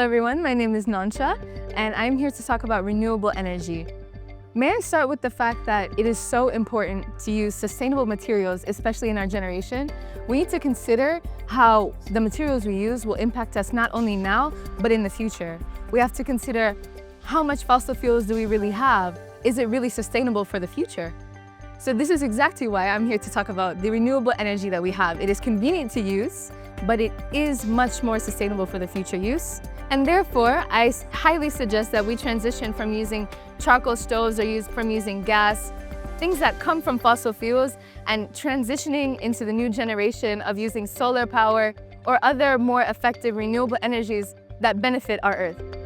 everyone, my name is Nankya, and I'm here to talk about renewable energy. May I start with the fact that it is so important to use sustainable materials, especially in our generation. We need to consider how the materials we use will impact us not only now, but in the future. We have to consider how much fossil fuels do we really have? Is it really sustainable for the future? So this is exactly why I'm here to talk about the renewable energy that we have. It is convenient to use, but it is much more sustainable for the future use. And therefore, I highly suggest that we transition from using charcoal stoves or from using gas, things that come from fossil fuels, and transitioning into the new generation of using solar power or other more effective renewable energies that benefit our Earth.